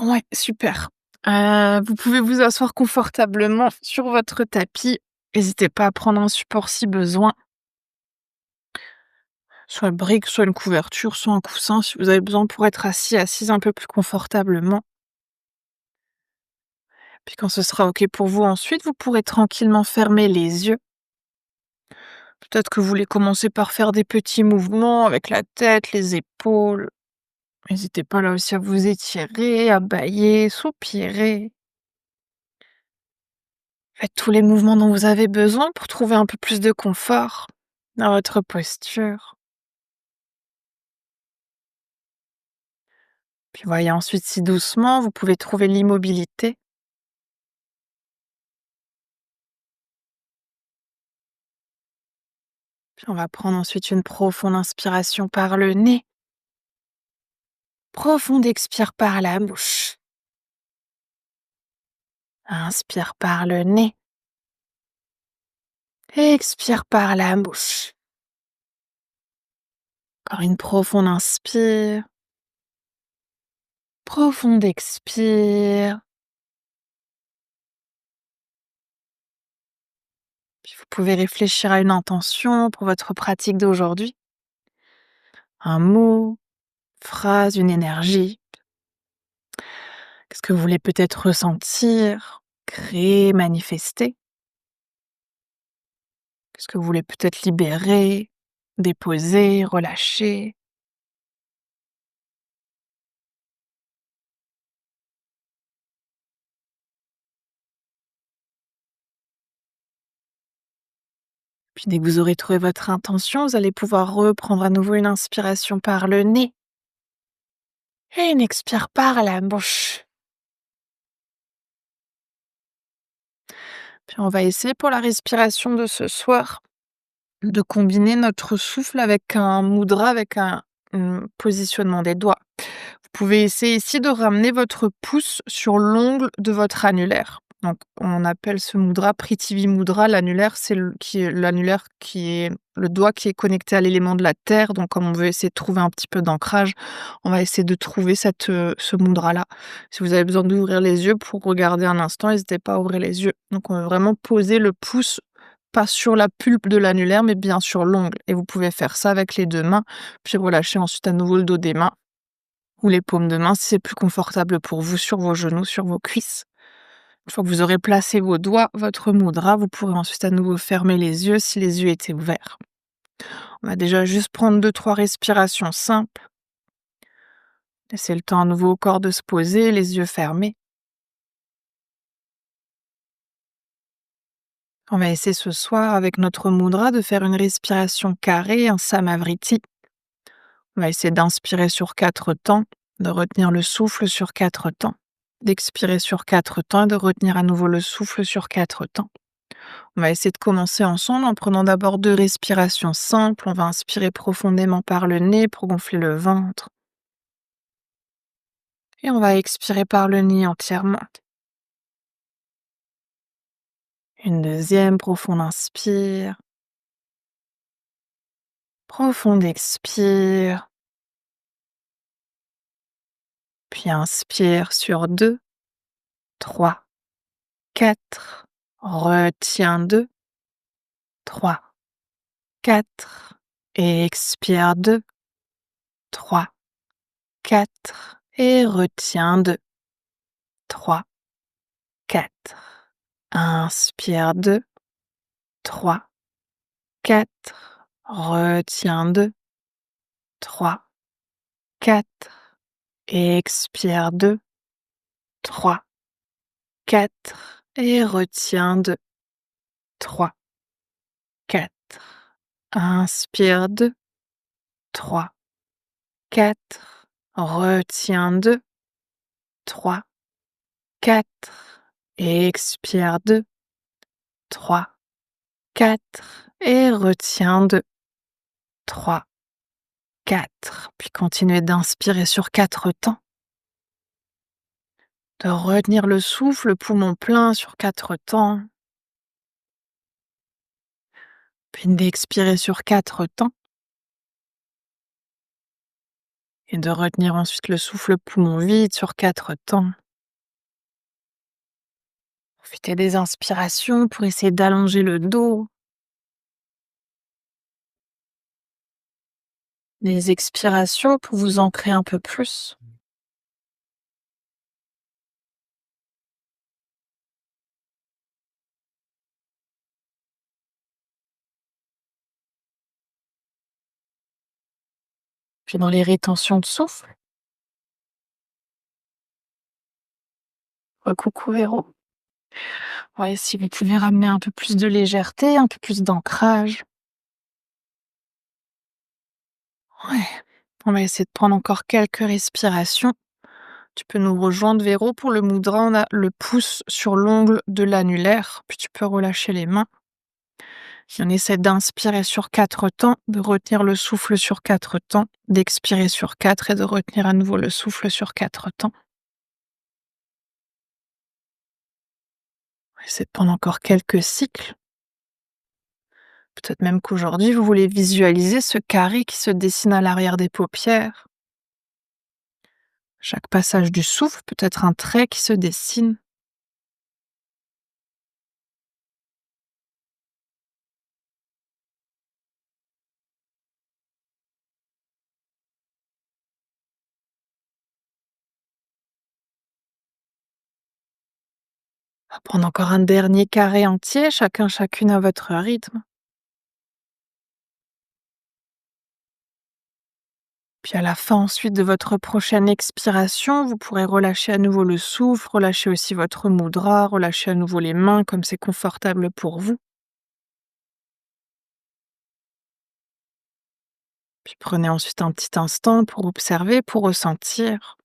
Ouais, super. Vous pouvez vous asseoir confortablement sur votre tapis. N'hésitez pas à prendre un support si besoin, soit une brique, soit une couverture, soit un coussin si vous avez besoin pour être assise un peu plus confortablement. Puis quand ce sera OK pour vous ensuite, vous pourrez tranquillement fermer les yeux. Peut-être que vous voulez commencer par faire des petits mouvements avec la tête, les épaules. N'hésitez pas là aussi à vous étirer, à bâiller, soupirer. Faites tous les mouvements dont vous avez besoin pour trouver un peu plus de confort dans votre posture. Puis voyez ensuite si doucement vous pouvez trouver l'immobilité. Puis on va prendre ensuite une profonde inspiration par le nez. Profonde expire par la bouche. Inspire par le nez. Expire par la bouche. Encore une profonde inspire. Profonde expire. Puis vous pouvez réfléchir à une intention pour votre pratique d'aujourd'hui. Un mot, phrase, une énergie. Qu'est-ce que vous voulez peut-être ressentir, créer, manifester? Qu'est-ce que vous voulez peut-être libérer, déposer, relâcher? Puis dès que vous aurez trouvé votre intention, vous allez pouvoir reprendre à nouveau une inspiration par le nez et une expire par la bouche. Puis on va essayer pour la respiration de ce soir de combiner notre souffle avec un mudra, avec un positionnement des doigts. Vous pouvez essayer ici de ramener votre pouce sur l'ongle de votre annulaire. Donc, on appelle ce mudra Prithvi Mudra. L'annulaire, c'est l'annulaire qui est le doigt qui est connecté à l'élément de la terre. Donc, comme on veut essayer de trouver un petit peu d'ancrage, on va essayer de trouver ce mudra-là. Si vous avez besoin d'ouvrir les yeux pour regarder un instant, n'hésitez pas à ouvrir les yeux. Donc, on va vraiment poser le pouce pas sur la pulpe de l'annulaire, mais bien sur l'ongle. Et vous pouvez faire ça avec les deux mains, puis relâcher ensuite à nouveau le dos des mains ou les paumes de main si c'est plus confortable pour vous sur vos genoux, sur vos cuisses. Une fois que vous aurez placé vos doigts, votre mudra, vous pourrez ensuite à nouveau fermer les yeux si les yeux étaient ouverts. On va déjà juste prendre 2-3 respirations simples. Laissez le temps à nouveau au corps de se poser, les yeux fermés. On va essayer ce soir avec notre mudra de faire une respiration carrée, un samavriti. On va essayer d'inspirer sur 4 temps, de retenir le souffle sur 4 temps, d'expirer sur 4 temps et de retenir à nouveau le souffle sur 4 temps. On va essayer de commencer ensemble en prenant d'abord 2 respirations simples. On va inspirer profondément par le nez pour gonfler le ventre. Et on va expirer par le nez entièrement. Une deuxième profonde inspire. Profonde expire. Puis inspire sur 2, 3, 4. Retiens 2, 3, 4. Et expire 2, 3, 4. Et retiens 2, 3, 4. Inspire 2, 3, 4. Retiens 2, 3, 4. Et expire 2, 3, 4. Et retiens 2, 3, 4. Inspire 2, 3, 4. Retiens 2, 3, 4. Et expire 2, 3, 4. Et retiens 2, 3, 4. Puis continuez d'inspirer sur 4 temps. De retenir le souffle, poumon plein sur 4 temps. Puis d'expirer sur 4 temps. et de retenir ensuite le souffle poumon vide sur 4 temps. Profitez des inspirations pour essayer d'allonger le dos, des expirations pour vous ancrer un peu plus. Puis dans les rétentions de souffle, coucou Véro. Ouais, si vous pouvez ramener un peu plus de légèreté, un peu plus d'ancrage. Ouais, on va essayer de prendre encore quelques respirations. Tu peux nous rejoindre, Véro, pour le mudra. On a le pouce sur l'ongle de l'annulaire, puis tu peux relâcher les mains. Et on essaie d'inspirer sur 4 temps, de retenir le souffle sur 4 temps, d'expirer sur 4 et de retenir à nouveau le souffle sur 4 temps. On essaie de prendre encore quelques cycles. Peut-être même qu'aujourd'hui, vous voulez visualiser ce carré qui se dessine à l'arrière des paupières. Chaque passage du souffle peut être un trait qui se dessine. On va prendre encore un dernier carré entier, chacune à votre rythme. Puis à la fin ensuite de votre prochaine expiration, vous pourrez relâcher à nouveau le souffle, relâcher aussi votre mudra, relâcher à nouveau les mains comme c'est confortable pour vous. Puis prenez ensuite un petit instant pour observer, pour ressentir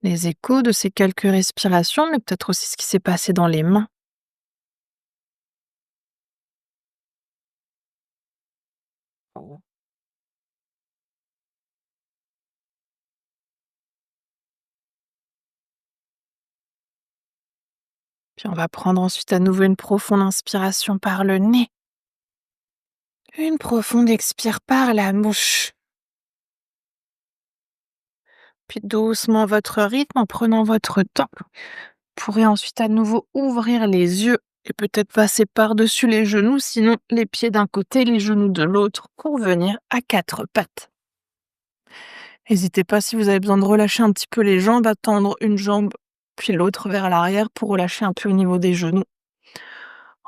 les échos de ces quelques respirations, mais peut-être aussi ce qui s'est passé dans les mains. Puis on va prendre ensuite à nouveau une profonde inspiration par le nez. Une profonde expire par la bouche. Puis doucement à votre rythme, en prenant votre temps, vous pourrez ensuite à nouveau ouvrir les yeux et peut-être passer par-dessus les genoux, sinon les pieds d'un côté, les genoux de l'autre, pour venir à 4 pattes. N'hésitez pas, si vous avez besoin de relâcher un petit peu les jambes, à tendre une jambe puis l'autre vers l'arrière pour relâcher un peu au niveau des genoux.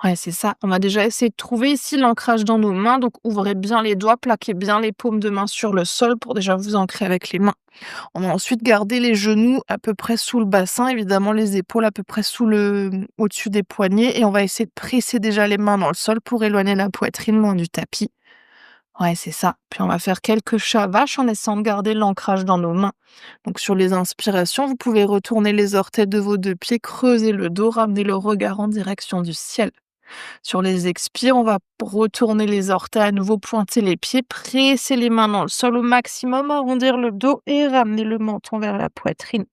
Ouais, c'est ça. On va déjà essayer de trouver ici l'ancrage dans nos mains. Donc, ouvrez bien les doigts, plaquez bien les paumes de main sur le sol pour déjà vous ancrer avec les mains. On va ensuite garder les genoux à peu près sous le bassin, évidemment les épaules à peu près au-dessus des poignets. Et on va essayer de presser déjà les mains dans le sol pour éloigner la poitrine loin du tapis. Ouais, c'est ça. Puis on va faire quelques chats vaches en essayant de garder l'ancrage dans nos mains. Donc sur les inspirations, vous pouvez retourner les orteils de vos 2 pieds, creuser le dos, ramener le regard en direction du ciel. Sur les expires, on va retourner les orteils, à nouveau pointer les pieds, presser les mains dans le sol au maximum, arrondir le dos et ramener le menton vers la poitrine.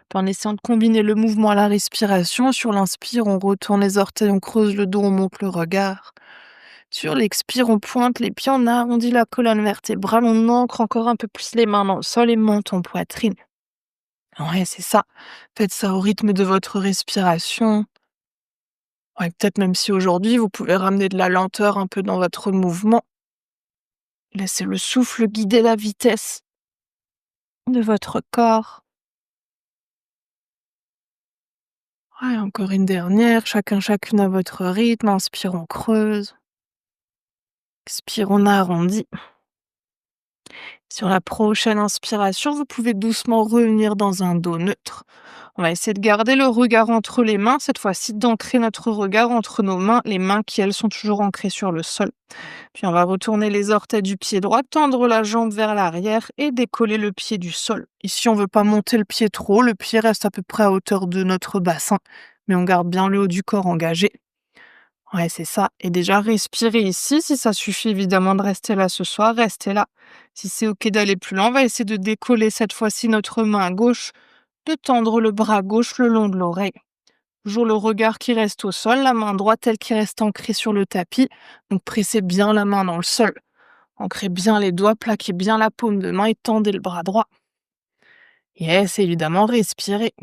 Puis en essayant de combiner le mouvement à la respiration, sur l'inspire, on retourne les orteils, on creuse le dos, on monte le regard. Sur l'expire, on pointe les pieds, on arrondit la colonne vertébrale, on ancre encore un peu plus les mains dans le sol et menton poitrine. Ouais, c'est ça. Faites ça au rythme de votre respiration. Ouais, peut-être même si aujourd'hui vous pouvez ramener de la lenteur un peu dans votre mouvement. Laissez le souffle guider la vitesse de votre corps. Ouais, encore une dernière, chacune à votre rythme. Inspire, on creuse. Expire, on arrondit. Sur la prochaine inspiration, vous pouvez doucement revenir dans un dos neutre. On va essayer de garder le regard entre les mains, cette fois-ci d'ancrer notre regard entre nos mains, les mains qui, elles, sont toujours ancrées sur le sol. Puis on va retourner les orteils du pied droit, tendre la jambe vers l'arrière et décoller le pied du sol. Ici, on ne veut pas monter le pied trop, le pied reste à peu près à hauteur de notre bassin, mais on garde bien le haut du corps engagé. Ouais, c'est ça. Et déjà, respirez ici. Si ça suffit évidemment de rester là ce soir, restez là. Si c'est OK d'aller plus loin, on va essayer de décoller cette fois-ci notre main gauche, de tendre le bras gauche le long de l'oreille. Toujours le regard qui reste au sol, la main droite, elle qui reste ancrée sur le tapis. Donc, pressez bien la main dans le sol. Ancrez bien les doigts, plaquez bien la paume de main et tendez le bras droit. Yes, évidemment, respirez.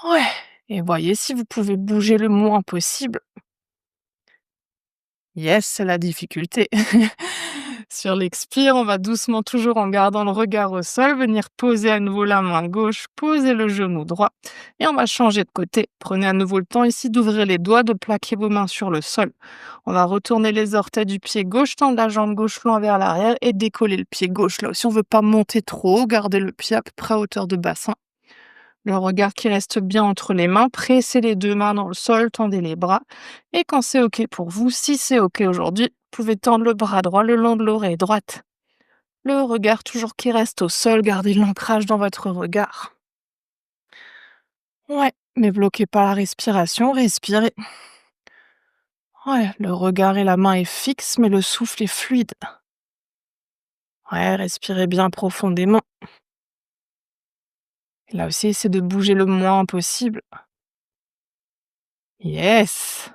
Ouais. Et voyez si vous pouvez bouger le moins possible. Yes, c'est la difficulté. Sur l'expire, on va doucement, toujours en gardant le regard au sol, venir poser à nouveau la main gauche, poser le genou droit. Et on va changer de côté. Prenez à nouveau le temps ici d'ouvrir les doigts, de plaquer vos mains sur le sol. On va retourner les orteils du pied gauche, tendre la jambe gauche loin vers l'arrière et décoller le pied gauche. Là aussi, on ne veut pas monter trop haut, garder le pied à peu près à hauteur de bassin. Le regard qui reste bien entre les mains, pressez les deux mains dans le sol, tendez les bras. Et quand c'est OK pour vous, si c'est OK aujourd'hui, vous pouvez tendre le bras droit le long de l'oreille droite. Le regard toujours qui reste au sol, gardez l'ancrage dans votre regard. Ouais, mais bloquez pas la respiration, respirez. Ouais, le regard et la main est fixe, mais le souffle est fluide. Ouais, respirez bien profondément. Et là aussi, essayez de bouger le moins possible. Yes!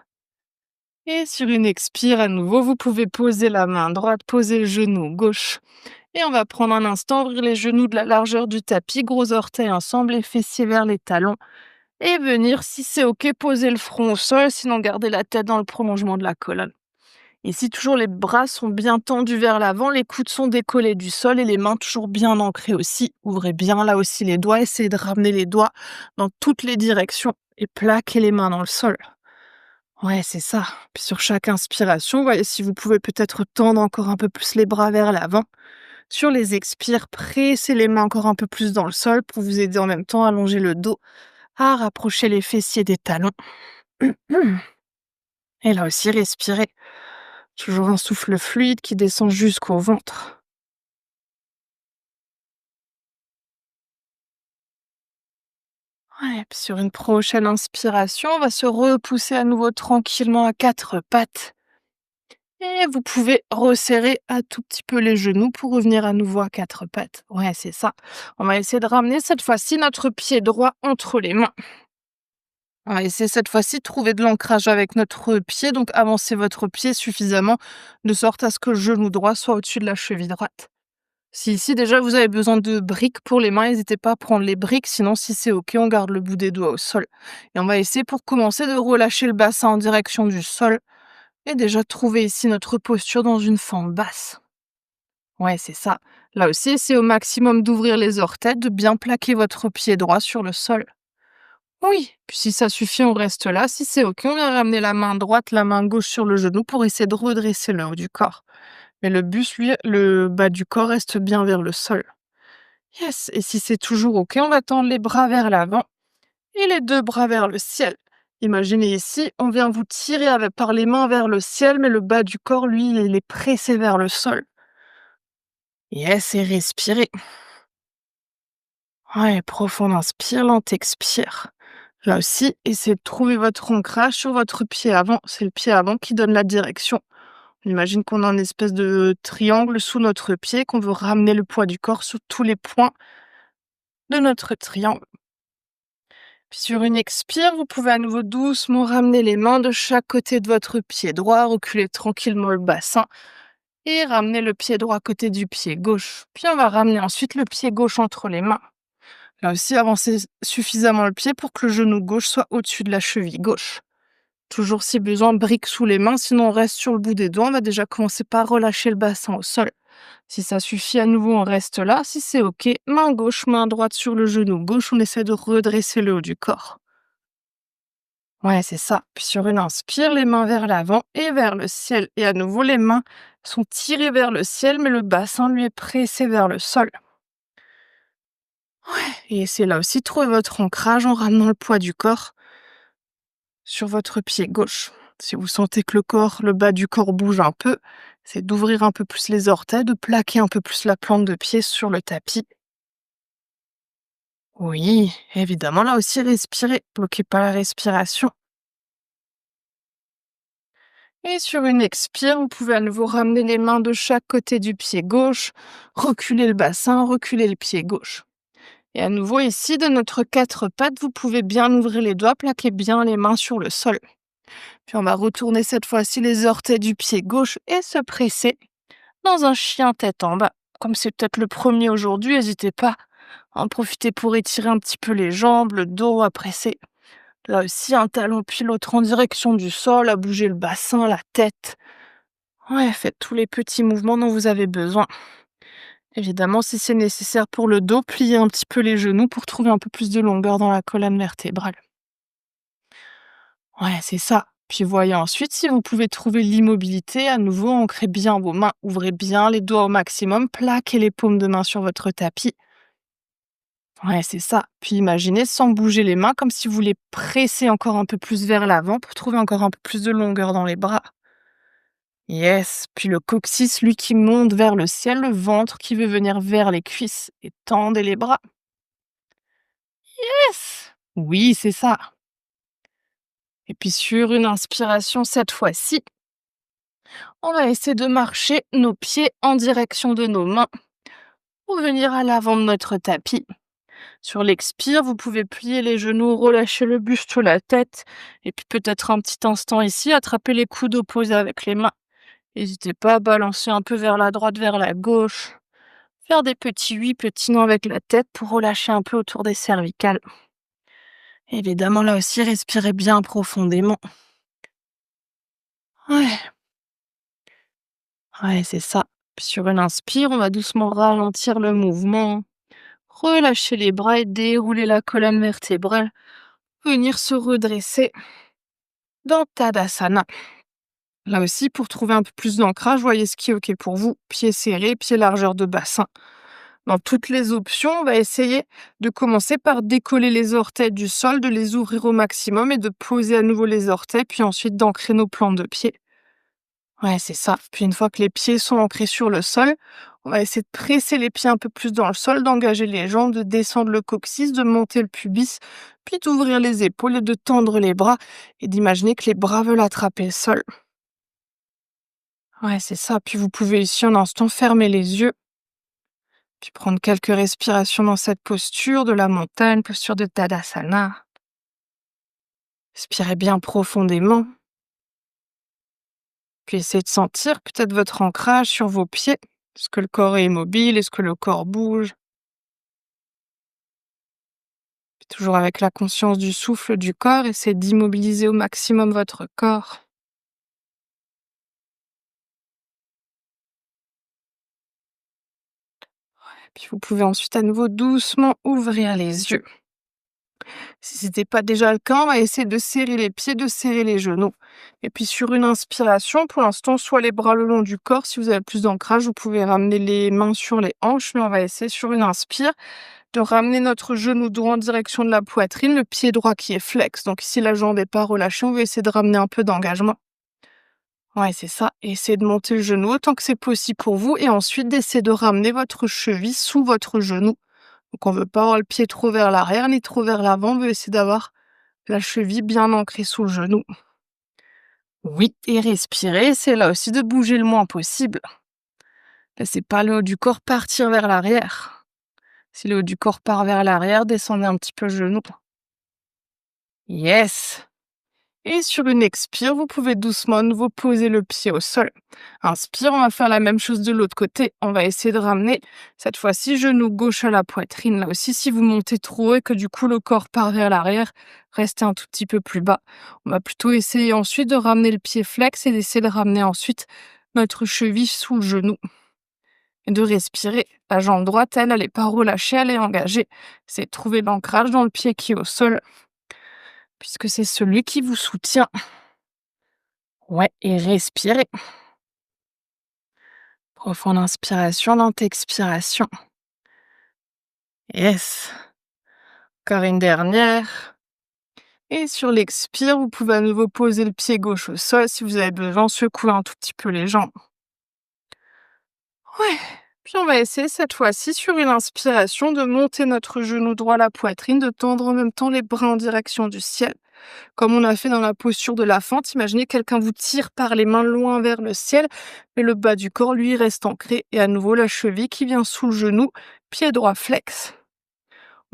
Et sur une expire à nouveau, vous pouvez poser la main droite, poser le genou gauche. Et on va prendre un instant, ouvrir les genoux de la largeur du tapis, gros orteils ensemble, les fessiers vers les talons. Et venir, si c'est OK, poser le front au sol, sinon garder la tête dans le prolongement de la colonne. Ici, toujours les bras sont bien tendus vers l'avant, les coudes sont décollés du sol et les mains toujours bien ancrées aussi. Ouvrez bien là aussi les doigts, essayez de ramener les doigts dans toutes les directions et plaquez les mains dans le sol. Ouais, c'est ça. Puis sur chaque inspiration, voyez si vous pouvez peut-être tendre encore un peu plus les bras vers l'avant. Sur les expires, pressez les mains encore un peu plus dans le sol pour vous aider en même temps à allonger le dos, à rapprocher les fessiers des talons. Et là aussi, respirez. Toujours un souffle fluide qui descend jusqu'au ventre. Ouais, puis sur une prochaine inspiration, on va se repousser à nouveau tranquillement à quatre pattes. Et vous pouvez resserrer un tout petit peu les genoux pour revenir à nouveau à quatre pattes. Ouais, c'est ça. On va essayer de ramener cette fois-ci notre pied droit entre les mains. On va essayer cette fois-ci de trouver de l'ancrage avec notre pied, donc avancez votre pied suffisamment de sorte à ce que le genou droit soit au-dessus de la cheville droite. Si ici déjà vous avez besoin de briques pour les mains, n'hésitez pas à prendre les briques, sinon si c'est OK, on garde le bout des doigts au sol. Et on va essayer pour commencer de relâcher le bassin en direction du sol et déjà trouver ici notre posture dans une fente basse. Ouais, c'est ça. Là aussi, essayez au maximum d'ouvrir les orteils, de bien plaquer votre pied droit sur le sol. Oui, puis si ça suffit, on reste là. Si c'est OK, on vient ramener la main droite, la main gauche sur le genou pour essayer de redresser le haut du corps. Mais le but, lui, le bas du corps reste bien vers le sol. Yes, et si c'est toujours OK, on va tendre les bras vers l'avant et les deux bras vers le ciel. Imaginez ici, on vient vous tirer par les mains vers le ciel, mais le bas du corps, lui, il est pressé vers le sol. Yes, et respirez. Ouais, profond inspire, lent expire. Là aussi, essayez de trouver votre ancrage sur votre pied avant. C'est le pied avant qui donne la direction. On imagine qu'on a une espèce de triangle sous notre pied, qu'on veut ramener le poids du corps sur tous les points de notre triangle. Puis sur une expire, vous pouvez à nouveau doucement ramener les mains de chaque côté de votre pied droit, reculer tranquillement le bassin et ramener le pied droit à côté du pied gauche. Puis on va ramener ensuite le pied gauche entre les mains. Là aussi, avancez suffisamment le pied pour que le genou gauche soit au-dessus de la cheville gauche. Toujours si besoin, brique sous les mains, sinon on reste sur le bout des doigts. On va déjà commencer par relâcher le bassin au sol. Si ça suffit à nouveau, on reste là. Si c'est OK, main gauche, main droite sur le genou gauche, on essaie de redresser le haut du corps. Ouais, c'est ça. Puis sur une inspire, les mains vers l'avant et vers le ciel. Et à nouveau, les mains sont tirées vers le ciel, mais le bassin, lui, est pressé vers le sol. Et c'est là aussi, trouver votre ancrage en ramenant le poids du corps sur votre pied gauche. Si vous sentez que le corps, le bas du corps bouge un peu, c'est d'ouvrir un peu plus les orteils, de plaquer un peu plus la plante de pied sur le tapis. Oui, évidemment, là aussi, respirez. Bloquez pas la respiration. Et sur une expire, vous pouvez à nouveau ramener les mains de chaque côté du pied gauche, reculer le bassin, reculer le pied gauche. Et à nouveau ici, de notre quatre pattes, vous pouvez bien ouvrir les doigts, plaquer bien les mains sur le sol. Puis on va retourner cette fois-ci les orteils du pied gauche et se presser dans un chien tête en bas. Comme c'est peut-être le premier aujourd'hui, n'hésitez pas à en profiter pour étirer un petit peu les jambes, le dos, à presser. Là aussi, un talon puis l'autre en direction du sol, à bouger le bassin, la tête. Ouais, faites tous les petits mouvements dont vous avez besoin. Évidemment, si c'est nécessaire pour le dos, pliez un petit peu les genoux pour trouver un peu plus de longueur dans la colonne vertébrale. Ouais, c'est ça. Puis voyez ensuite si vous pouvez trouver l'immobilité. À nouveau, ancrez bien vos mains, ouvrez bien les doigts au maximum, plaquez les paumes de main sur votre tapis. Ouais, c'est ça. Puis imaginez sans bouger les mains, comme si vous les pressez encore un peu plus vers l'avant pour trouver encore un peu plus de longueur dans les bras. Yes. Puis le coccyx, lui, qui monte vers le ciel, le ventre qui veut venir vers les cuisses. Et tendez les bras. Yes. Oui, c'est ça. Et puis sur une inspiration cette fois-ci, on va essayer de marcher nos pieds en direction de nos mains pour venir à l'avant de notre tapis. Sur l'expire, vous pouvez plier les genoux, relâcher le buste sur la tête et puis peut-être un petit instant ici, attraper les coudes opposés avec les mains. N'hésitez pas à balancer un peu vers la droite, vers la gauche. Faire des petits oui, petits non avec la tête pour relâcher un peu autour des cervicales. Évidemment, là aussi, respirez bien profondément. Ouais, ouais, c'est ça. Sur une inspire, on va doucement ralentir le mouvement. Relâcher les bras et dérouler la colonne vertébrale. Venir se redresser dans Tadasana. Là aussi, pour trouver un peu plus d'ancrage, voyez ce qui est OK pour vous. Pieds serrés, pieds largeur de bassin. Dans toutes les options, on va essayer de commencer par décoller les orteils du sol, de les ouvrir au maximum et de poser à nouveau les orteils, puis ensuite d'ancrer nos plantes de pied. Ouais, c'est ça. Puis une fois que les pieds sont ancrés sur le sol, on va essayer de presser les pieds un peu plus dans le sol, d'engager les jambes, de descendre le coccyx, de monter le pubis, puis d'ouvrir les épaules et de tendre les bras et d'imaginer que les bras veulent attraper le sol. Ouais, c'est ça. Puis vous pouvez ici un instant fermer les yeux, puis prendre quelques respirations dans cette posture de la montagne, posture de Tadasana. Respirez bien profondément, puis essayez de sentir peut-être votre ancrage sur vos pieds. Est-ce que le corps est immobile? Est-ce que le corps bouge? Puis toujours avec la conscience du souffle du corps, essayez d'immobiliser au maximum votre corps. Puis vous pouvez ensuite à nouveau doucement ouvrir les yeux. Si ce n'était pas déjà le cas, on va essayer de serrer les pieds, de serrer les genoux. Et puis sur une inspiration, pour l'instant, soit les bras le long du corps. Si vous avez plus d'ancrage, vous pouvez ramener les mains sur les hanches. Mais on va essayer sur une inspire de ramener notre genou droit en direction de la poitrine, le pied droit qui est flex. Donc ici, la jambe n'est pas relâchée. On va essayer de ramener un peu d'engagement. Ouais, c'est ça. Et essayez de monter le genou autant que c'est possible pour vous. Et ensuite, d'essayer de ramener votre cheville sous votre genou. Donc on veut pas avoir le pied trop vers l'arrière ni trop vers l'avant. On veut essayer d'avoir la cheville bien ancrée sous le genou. Oui, et respirer, c'est là aussi de bouger le moins possible. Laissez pas le haut du corps partir vers l'arrière. Si le haut du corps part vers l'arrière, descendez un petit peu le genou. Yes! Et sur une expire, vous pouvez doucement à nouveau poser le pied au sol. Inspire, on va faire la même chose de l'autre côté. On va essayer de ramener, cette fois-ci, genou gauche à la poitrine. Là aussi, si vous montez trop haut et que du coup le corps part vers l'arrière, restez un tout petit peu plus bas. On va plutôt essayer ensuite de ramener le pied flex et d'essayer de ramener ensuite notre cheville sous le genou. Et de respirer. La jambe droite, elle n'est pas relâchée, elle est engagée. C'est de trouver l'ancrage dans le pied qui est au sol, puisque c'est celui qui vous soutient. Ouais, et respirez. Profonde inspiration, lente expiration. Yes. Encore une dernière. Et sur l'expire, vous pouvez à nouveau poser le pied gauche au sol. Si vous avez besoin, secouer un tout petit peu les jambes. Ouais. Puis on va essayer cette fois-ci, sur une inspiration, de monter notre genou droit à la poitrine, de tendre en même temps les bras en direction du ciel. Comme on a fait dans la posture de la fente, imaginez quelqu'un vous tire par les mains loin vers le ciel, mais le bas du corps, lui, reste ancré. Et à nouveau, la cheville qui vient sous le genou, pied droit flex.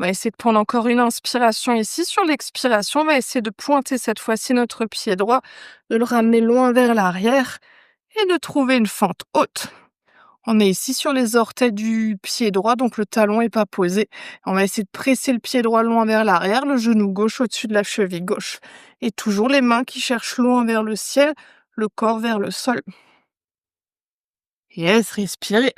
On va essayer de prendre encore une inspiration ici. Sur l'expiration, on va essayer de pointer cette fois-ci notre pied droit, de le ramener loin vers l'arrière et de trouver une fente haute. On est ici sur les orteils du pied droit, donc le talon n'est pas posé. On va essayer de presser le pied droit loin vers l'arrière, le genou gauche au-dessus de la cheville gauche. Et toujours les mains qui cherchent loin vers le ciel, le corps vers le sol. Yes, respirez.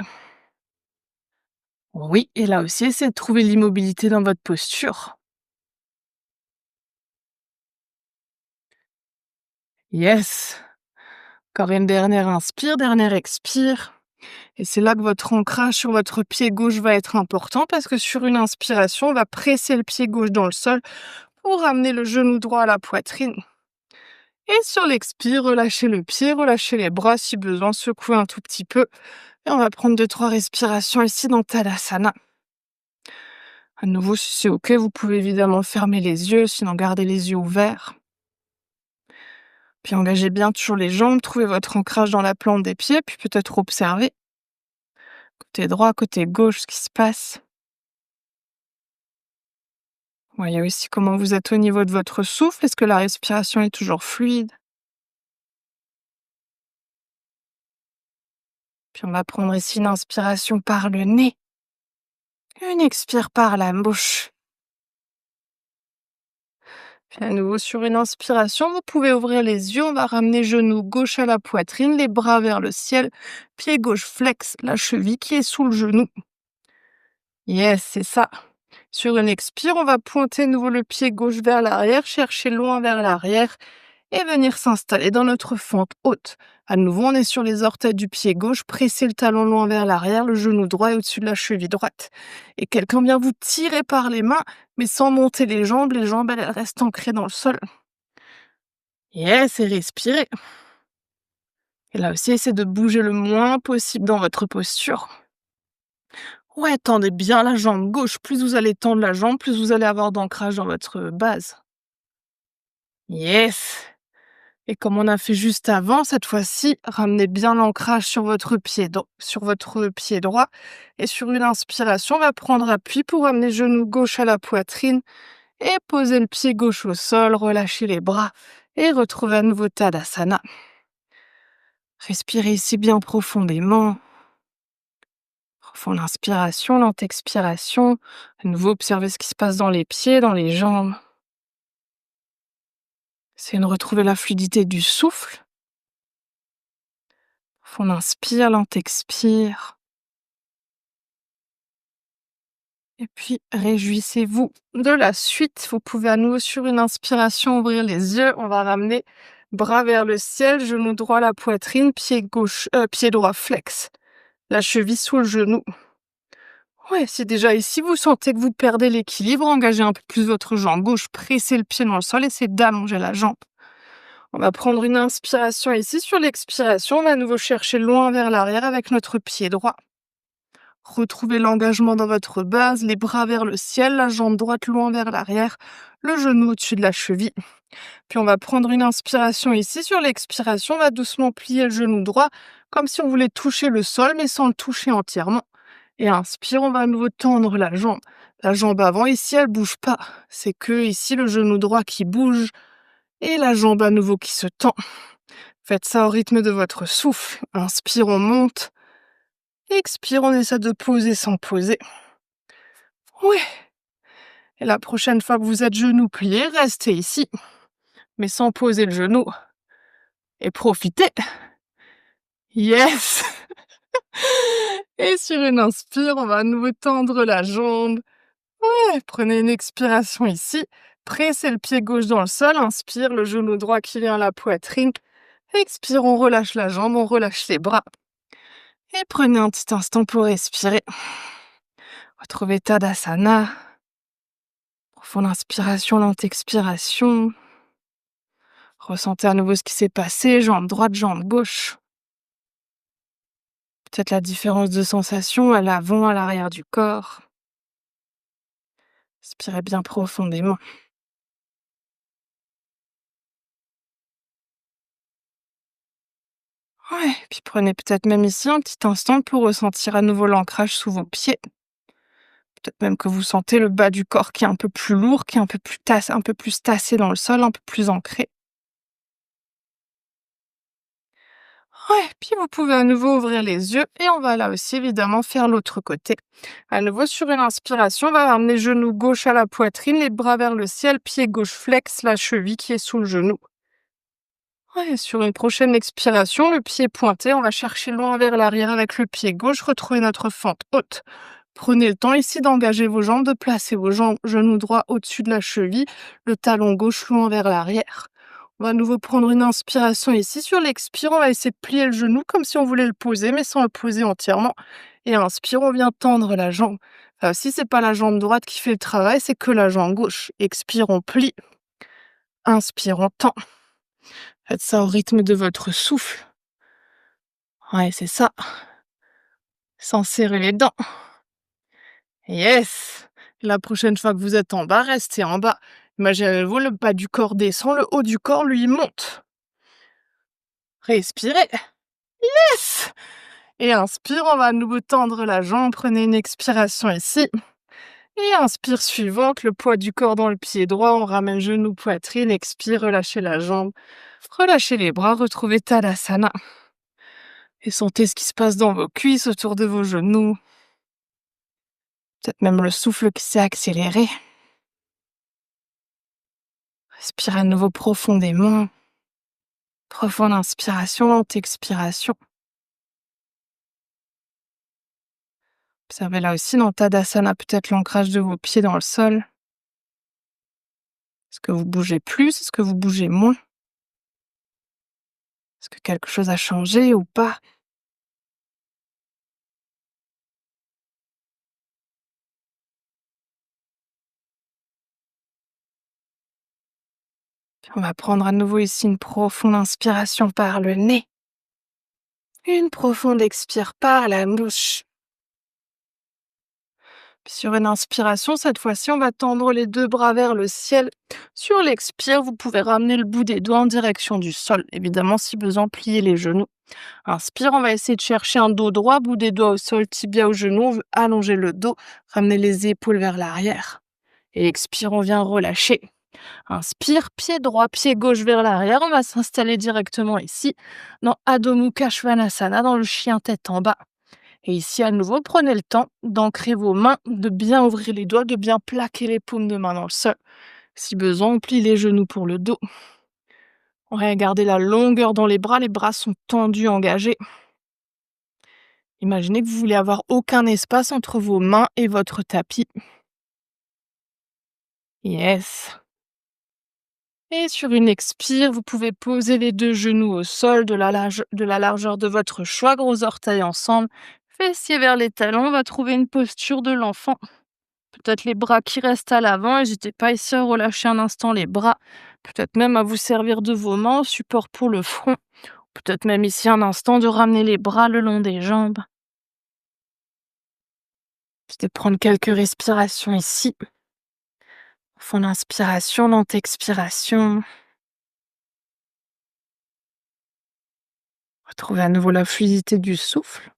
Oui, et là aussi, essayez de trouver l'immobilité dans votre posture. Yes. Encore une dernière inspire, dernière expire. Et c'est là que votre ancrage sur votre pied gauche va être important parce que sur une inspiration, on va presser le pied gauche dans le sol pour ramener le genou droit à la poitrine. Et sur l'expire, relâchez le pied, relâchez les bras si besoin, secouez un tout petit peu. Et on va prendre 2-3 respirations ici dans Tadasana. À nouveau, si c'est OK, vous pouvez évidemment fermer les yeux, sinon gardez les yeux ouverts. Puis engagez bien toujours les jambes, trouvez votre ancrage dans la plante des pieds, puis peut-être observez côté droit, côté gauche, ce qui se passe. Voyez aussi comment vous êtes au niveau de votre souffle. Est-ce que la respiration est toujours fluide? Puis on va prendre ici une inspiration par le nez, une expire par la bouche. Puis à nouveau sur une inspiration, vous pouvez ouvrir les yeux. On va ramener genou gauche à la poitrine, les bras vers le ciel, pied gauche flex, la cheville qui est sous le genou. Yes, c'est ça. Sur une expire, on va pointer de nouveau le pied gauche vers l'arrière, chercher loin vers l'arrière et venir s'installer dans notre fente haute. À nouveau, on est sur les orteils du pied gauche, pressez le talon loin vers l'arrière, le genou droit est au-dessus de la cheville droite. Et quelqu'un vient vous tirer par les mains, mais sans monter les jambes, elles restent ancrées dans le sol. Yes, et respirez. Et là aussi, essayez de bouger le moins possible dans votre posture. Ouais, tendez bien la jambe gauche. Plus vous allez tendre la jambe, plus vous allez avoir d'ancrage dans votre base. Yes. Et comme on a fait juste avant, cette fois-ci, ramenez bien l'ancrage sur votre pied droit. Et sur une inspiration, on va prendre appui pour ramener le genou gauche à la poitrine et poser le pied gauche au sol, relâcher les bras et retrouver à nouveau Tadasana. Respirez ici bien profondément. Profonde inspiration, lente expiration. À nouveau, observez ce qui se passe dans les pieds, dans les jambes. Essayez de retrouver la fluidité du souffle. Profonde inspire, lente expire. Et puis, réjouissez-vous de la suite. Vous pouvez à nouveau, sur une inspiration, ouvrir les yeux. On va ramener bras vers le ciel, genou droit à la poitrine, pied droit flex. La cheville sous le genou. Ouais, si déjà ici vous sentez que vous perdez l'équilibre, engagez un peu plus votre jambe gauche, pressez le pied dans le sol, essayez d'allonger la jambe. On va prendre une inspiration ici. Sur l'expiration, on va à nouveau chercher loin vers l'arrière avec notre pied droit. Retrouvez l'engagement dans votre base, les bras vers le ciel, la jambe droite loin vers l'arrière, le genou au-dessus de la cheville. Puis on va prendre une inspiration ici. Sur l'expiration, on va doucement plier le genou droit, comme si on voulait toucher le sol, mais sans le toucher entièrement. Et inspire, on va à nouveau tendre la jambe. La jambe avant, ici, elle bouge pas. C'est que ici, le genou droit qui bouge et la jambe à nouveau qui se tend. Faites ça au rythme de votre souffle. Inspire, on monte. Expire, on essaie de poser sans poser. Oui. Et la prochaine fois que vous êtes genou plié, restez ici, mais sans poser le genou. Et profitez. Yes. Et sur une inspire, on va à nouveau tendre la jambe. Ouais, prenez une expiration ici. Pressez le pied gauche dans le sol. Inspire, le genou droit qui vient à la poitrine. Expire, on relâche la jambe, on relâche les bras. Et prenez un petit instant pour respirer. Retrouvez Tadasana. Profonde inspiration, lente expiration. Ressentez à nouveau ce qui s'est passé, jambe droite, jambe gauche. Peut-être la différence de sensation à l'avant, à l'arrière du corps. Inspirez bien profondément. Ouais, puis prenez peut-être même ici un petit instant pour ressentir à nouveau l'ancrage sous vos pieds. Peut-être même que vous sentez le bas du corps qui est un peu plus lourd, qui est un peu plus tassé dans le sol, un peu plus ancré. Ouais, puis vous pouvez à nouveau ouvrir les yeux et on va là aussi évidemment faire l'autre côté. À nouveau sur une inspiration, on va ramener genou gauche à la poitrine, les bras vers le ciel, pied gauche flex, la cheville qui est sous le genou. Ouais, sur une prochaine expiration, le pied pointé, on va chercher loin vers l'arrière avec le pied gauche, retrouver notre fente haute. Prenez le temps ici d'engager vos jambes, de placer vos jambes, genou droit au-dessus de la cheville, le talon gauche loin vers l'arrière. On va à nouveau prendre une inspiration ici. Sur l'expire, on va essayer de plier le genou comme si on voulait le poser, mais sans le poser entièrement. Et inspire, on vient tendre la jambe. Enfin, si c'est pas la jambe droite qui fait le travail, c'est que la jambe gauche. Expire, on plie. Inspire, on tend. Faites ça au rythme de votre souffle. Ouais, c'est ça. Sans serrer les dents. Yes! La prochaine fois que vous êtes en bas, restez en bas. Imaginez-vous, le bas du corps descend, le haut du corps, lui, monte. Respirez. Yes! Et inspire, on va à nouveau tendre la jambe. Prenez une expiration ici. Et inspire suivante, le poids du corps dans le pied droit. On ramène genou, poitrine. Expire, relâchez la jambe. Relâchez les bras, retrouvez Tadasana. Et sentez ce qui se passe dans vos cuisses, autour de vos genoux. Peut-être même le souffle qui s'est accéléré. Respirez à nouveau profondément. Profonde inspiration, lente expiration. Observez là aussi dans Tadasana peut-être l'ancrage de vos pieds dans le sol. Est-ce que vous bougez plus? Est-ce que vous bougez moins? Est-ce que quelque chose a changé ou pas? Puis on va prendre à nouveau ici une profonde inspiration par le nez. Une profonde expire par la bouche. Puis sur une inspiration, cette fois-ci, on va tendre les deux bras vers le ciel. Sur l'expire, vous pouvez ramener le bout des doigts en direction du sol. Évidemment, si besoin, pliez les genoux. Inspire, on va essayer de chercher un dos droit, bout des doigts au sol, tibia au genou. On veut allonger le dos, ramener les épaules vers l'arrière. Et expire, on vient relâcher. Inspire, pied droit, pied gauche vers l'arrière. On va s'installer directement ici, dans Adho Mukha Svanasana, dans le chien tête en bas. Et ici, à nouveau, prenez le temps d'ancrer vos mains, de bien ouvrir les doigts, de bien plaquer les paumes de main dans le sol. Si besoin, on plie les genoux pour le dos. On va garder la longueur dans les bras sont tendus, engagés. Imaginez que vous voulez avoir aucun espace entre vos mains et votre tapis. Yes. Et sur une expire, vous pouvez poser les deux genoux au sol de la largeur de votre choix, gros orteils ensemble, fessiers vers les talons. On va trouver une posture de l'enfant. Peut-être les bras qui restent à l'avant. N'hésitez pas ici à relâcher un instant les bras. Peut-être même à vous servir de vos mains, support pour le front. Peut-être même ici un instant de ramener les bras le long des jambes. Juste de prendre quelques respirations ici. Fond d'inspiration, lente expiration. Retrouvez à nouveau la fluidité du souffle.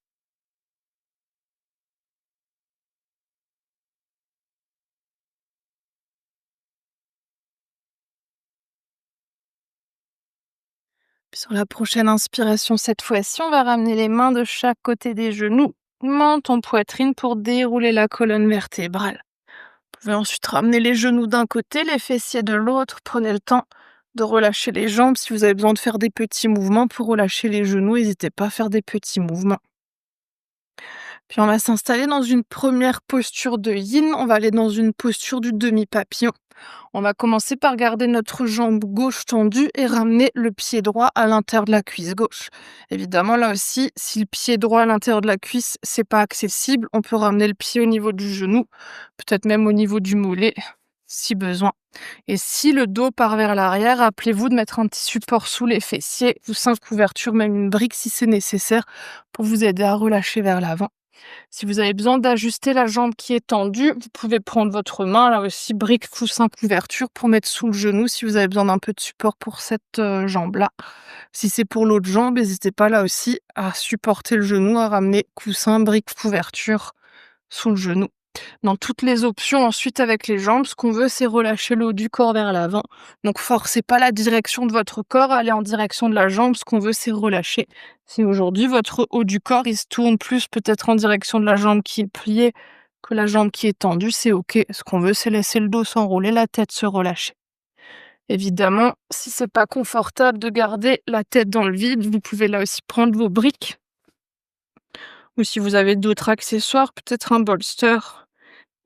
Puis sur la prochaine inspiration, cette fois-ci, on va ramener les mains de chaque côté des genoux, menton poitrine pour dérouler la colonne vertébrale. Vous pouvez ensuite ramener les genoux d'un côté, les fessiers de l'autre. Prenez le temps de relâcher les jambes. Si vous avez besoin de faire des petits mouvements pour relâcher les genoux, n'hésitez pas à faire des petits mouvements. Puis on va s'installer dans une première posture de yin. On va aller dans une posture du demi-papillon. On va commencer par garder notre jambe gauche tendue et ramener le pied droit à l'intérieur de la cuisse gauche. Évidemment, là aussi, si le pied droit à l'intérieur de la cuisse, c'est pas accessible, on peut ramener le pied au niveau du genou, peut-être même au niveau du mollet, si besoin. Et si le dos part vers l'arrière, rappelez-vous de mettre un petit support sous les fessiers, coussin de couverture, même une brique si c'est nécessaire, pour vous aider à relâcher vers l'avant. Si vous avez besoin d'ajuster la jambe qui est tendue, vous pouvez prendre votre main, là aussi, brique, coussin, couverture, pour mettre sous le genou si vous avez besoin d'un peu de support pour cette jambe-là. Si c'est pour l'autre jambe, n'hésitez pas là aussi à supporter le genou, à ramener coussin, brique, couverture sous le genou. Dans toutes les options ensuite avec les jambes, ce qu'on veut, c'est relâcher le haut du corps vers l'avant. Donc forcez pas la direction de votre corps à aller en direction de la jambe, ce qu'on veut, c'est relâcher. Si aujourd'hui votre haut du corps, il se tourne plus peut-être en direction de la jambe qui est pliée que la jambe qui est tendue, c'est OK. Ce qu'on veut, c'est laisser le dos s'enrouler, la tête se relâcher. Évidemment, si c'est pas confortable de garder la tête dans le vide, vous pouvez là aussi prendre vos briques ou si vous avez d'autres accessoires, peut-être un bolster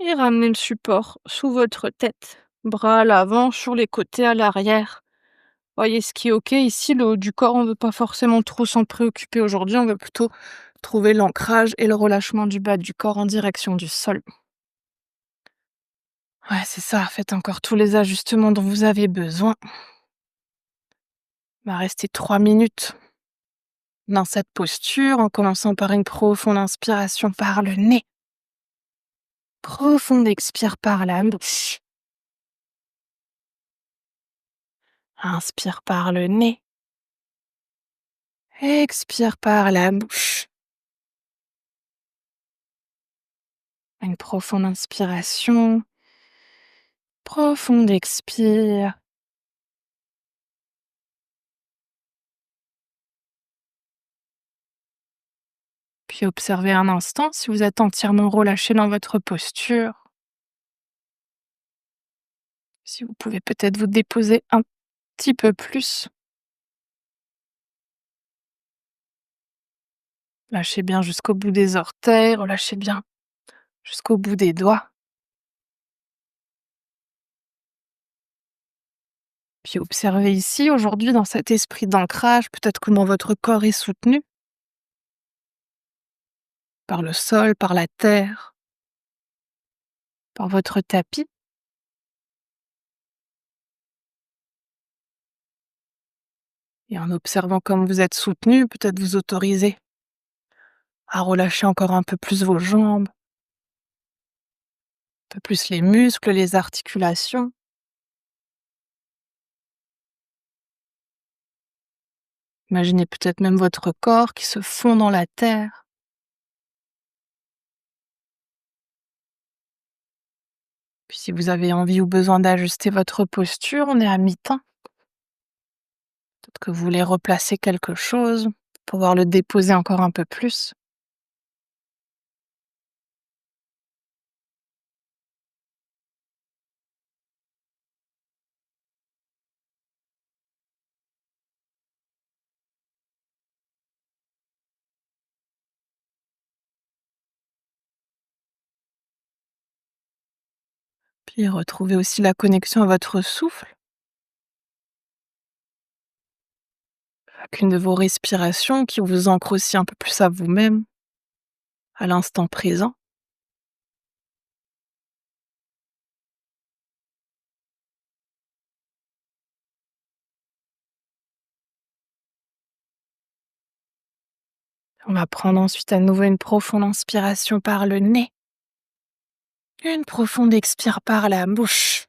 et ramenez le support sous votre tête. Bras à l'avant, sur les côtés, à l'arrière. Voyez ce qui est OK ici, le haut du corps, on ne veut pas forcément trop s'en préoccuper aujourd'hui, on veut plutôt trouver l'ancrage et le relâchement du bas du corps en direction du sol. Ouais, c'est ça, faites encore tous les ajustements dont vous avez besoin. Il va rester 3 minutes dans cette posture, en commençant par une profonde inspiration par le nez. Profonde expire par la bouche. Inspire par le nez. Expire par la bouche. Une profonde inspiration. Profonde expire. Puis observez un instant si vous êtes entièrement relâché dans votre posture. Si vous pouvez peut-être vous déposer un petit peu plus. Lâchez bien jusqu'au bout des orteils, relâchez bien jusqu'au bout des doigts. Puis observez ici, aujourd'hui, dans cet esprit d'ancrage, peut-être comment votre corps est soutenu par le sol, par la terre, par votre tapis. Et en observant comme vous êtes soutenu, peut-être vous autorisez à relâcher encore un peu plus vos jambes, un peu plus les muscles, les articulations. Imaginez peut-être même votre corps qui se fond dans la terre. Puis si vous avez envie ou besoin d'ajuster votre posture, on est à mi-temps. Peut-être que vous voulez replacer quelque chose, pour pouvoir le déposer encore un peu plus. Puis retrouvez aussi la connexion à votre souffle. Chacune de vos respirations qui vous ancre aussi un peu plus à vous-même, à l'instant présent. On va prendre ensuite à nouveau une profonde inspiration par le nez. Une profonde expire par la bouche.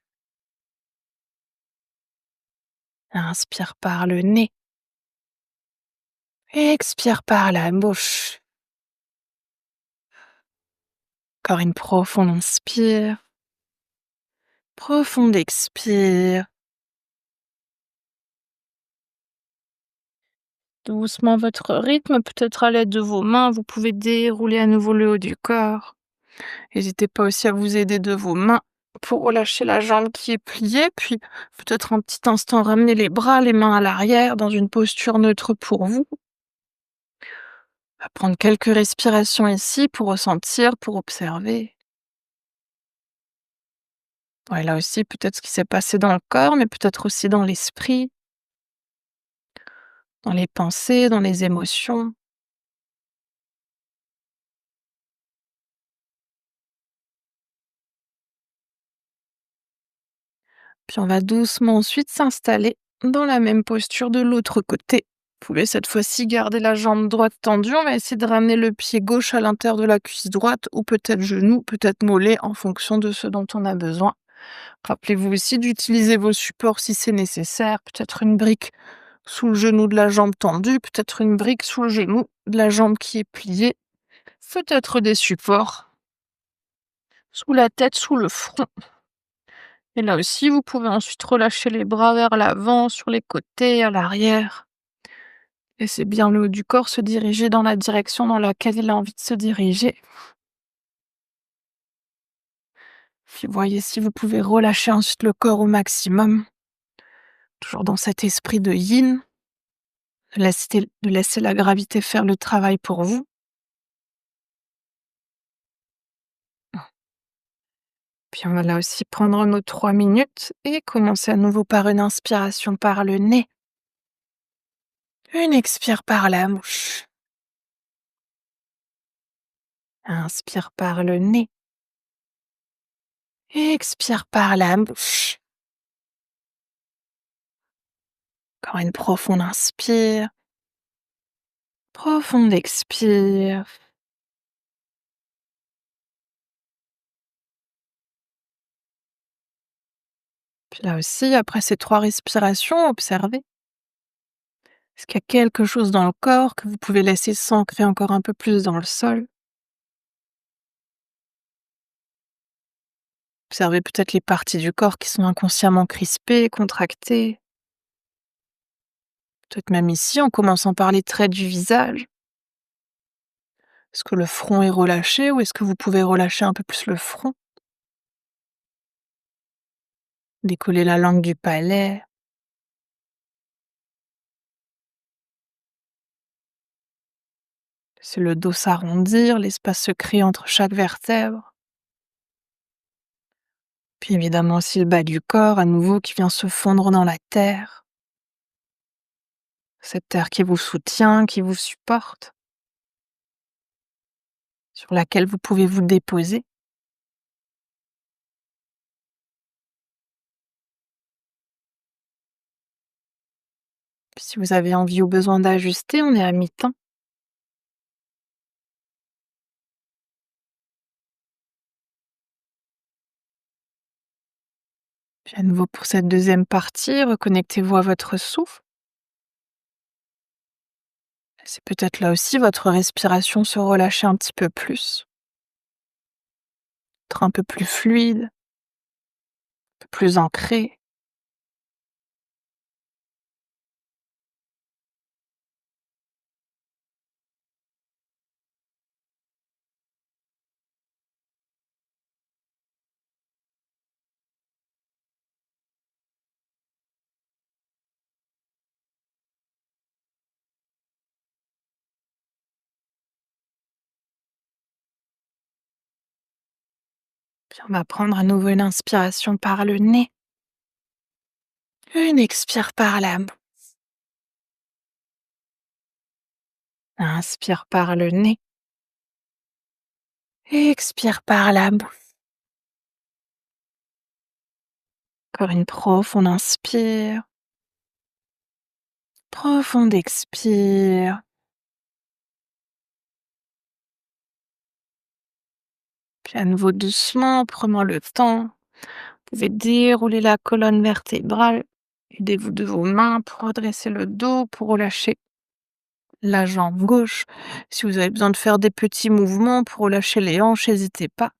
Inspire par le nez. Expire par la bouche. Encore une profonde inspire. Profonde expire. Doucement votre rythme, peut-être à l'aide de vos mains, vous pouvez dérouler à nouveau le haut du corps. N'hésitez pas aussi à vous aider de vos mains pour relâcher la jambe qui est pliée, puis peut-être un petit instant ramener les bras, les mains à l'arrière dans une posture neutre pour vous. On va prendre quelques respirations ici pour ressentir, pour observer. Ouais, là aussi, peut-être ce qui s'est passé dans le corps, mais peut-être aussi dans l'esprit, dans les pensées, dans les émotions. Puis on va doucement ensuite s'installer dans la même posture de l'autre côté. Vous pouvez cette fois-ci garder la jambe droite tendue. On va essayer de ramener le pied gauche à l'intérieur de la cuisse droite ou peut-être genou, peut-être mollet en fonction de ce dont on a besoin. Rappelez-vous aussi d'utiliser vos supports si c'est nécessaire. Peut-être une brique sous le genou de la jambe tendue, peut-être une brique sous le genou de la jambe qui est pliée. Peut-être des supports sous la tête, sous le front. Et là aussi, vous pouvez ensuite relâcher les bras vers l'avant, sur les côtés, à l'arrière. Laissez bien le haut du corps se diriger dans la direction dans laquelle il a envie de se diriger. Puis voyez si vous pouvez relâcher ensuite le corps au maximum, toujours dans cet esprit de yin, de laisser la gravité faire le travail pour vous. Puis on va là aussi prendre nos 3 minutes et commencer à nouveau par une inspiration par le nez. Une expire par la bouche. Inspire par le nez. Expire par la bouche. Encore une profonde inspire. Profonde expire. Puis là aussi, après ces 3 respirations, observez. Est-ce qu'il y a quelque chose dans le corps que vous pouvez laisser s'ancrer encore un peu plus dans le sol? Observez peut-être les parties du corps qui sont inconsciemment crispées, contractées. Peut-être même ici, en commençant par les traits du visage. Est-ce que le front est relâché ou est-ce que vous pouvez relâcher un peu plus le front? Décoller la langue du palais. Laissez le dos s'arrondir, l'espace se crée entre chaque vertèbre. Puis évidemment aussi le bas du corps, à nouveau, qui vient se fondre dans la terre. Cette terre qui vous soutient, qui vous supporte, sur laquelle vous pouvez vous déposer. Puis si vous avez envie ou besoin d'ajuster, on est à mi-temps. Puis à nouveau pour cette deuxième partie, reconnectez-vous à votre souffle. C'est peut-être là aussi votre respiration se relâcher un petit peu plus, être un peu plus fluide, un peu plus ancré. Puis on va prendre à nouveau une inspiration par le nez, une expire par la bouche. Inspire par le nez, expire par la bouche. Encore une profonde inspire, profonde expire. Puis à nouveau doucement, prenant le temps, vous pouvez dérouler la colonne vertébrale. Aidez-vous de vos mains pour redresser le dos, pour relâcher la jambe gauche. Si vous avez besoin de faire des petits mouvements pour relâcher les hanches, n'hésitez pas.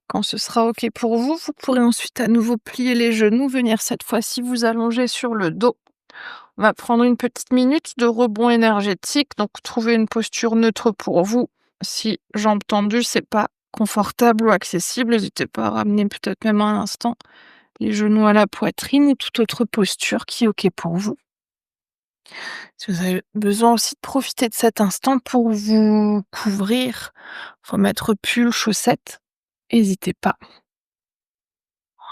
Quand ce sera OK pour vous, vous pourrez ensuite à nouveau plier les genoux, venir cette fois-ci vous allonger sur le dos. On va prendre une petite minute de rebond énergétique, donc trouvez une posture neutre pour vous. Si jambes tendues, c'est pas confortable ou accessible, n'hésitez pas à ramener peut-être même un instant les genoux à la poitrine ou toute autre posture qui est OK pour vous. Si vous avez besoin aussi de profiter de cet instant pour vous couvrir, remettre pull, chaussettes, n'hésitez pas.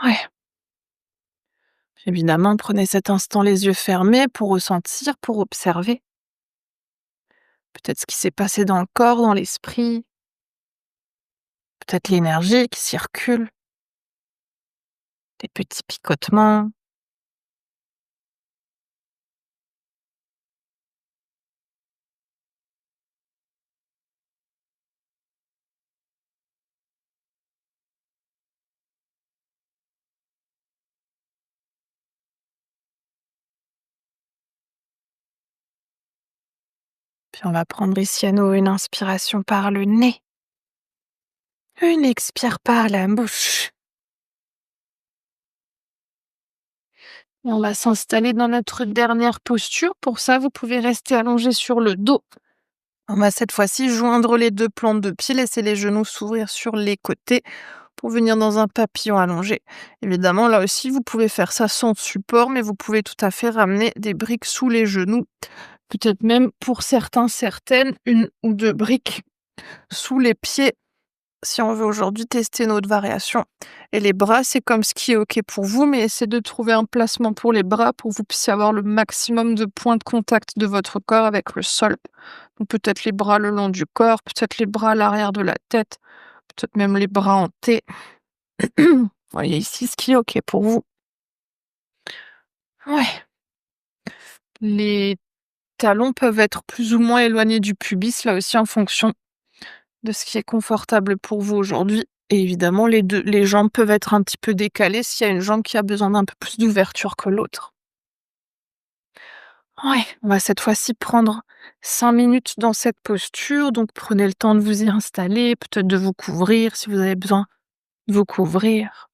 Ouais. Évidemment, prenez cet instant les yeux fermés pour ressentir, pour observer. Peut-être ce qui s'est passé dans le corps, dans l'esprit, peut-être l'énergie qui circule, des petits picotements. Puis on va prendre ici à nouveau une inspiration par le nez, Une expire par la bouche. Et on va s'installer dans notre dernière posture. Pour ça, vous pouvez rester allongé sur le dos. On va cette fois-ci joindre les deux plantes de pied, laisser les genoux s'ouvrir sur les côtés pour venir dans un papillon allongé. Évidemment, là aussi, vous pouvez faire ça sans support, mais vous pouvez tout à fait ramener des briques sous les genoux. Peut-être même pour certains, certaines, une ou deux briques sous les pieds si on veut aujourd'hui tester notre variation. Et les bras, c'est comme ce qui est OK pour vous, mais essayez de trouver un placement pour les bras pour que vous puissiez avoir le maximum de points de contact de votre corps avec le sol. Donc peut-être les bras le long du corps, peut-être les bras à l'arrière de la tête, peut-être même les bras en T. Voyez ici ce qui est OK pour vous. Ouais. Les talons peuvent être plus ou moins éloignés du pubis, là aussi en fonction de ce qui est confortable pour vous aujourd'hui. Et évidemment, les jambes peuvent être un petit peu décalées s'il y a une jambe qui a besoin d'un peu plus d'ouverture que l'autre. Ouais, on va cette fois-ci prendre 5 minutes dans cette posture, donc prenez le temps de vous y installer, peut-être de vous couvrir si vous avez besoin de vous couvrir.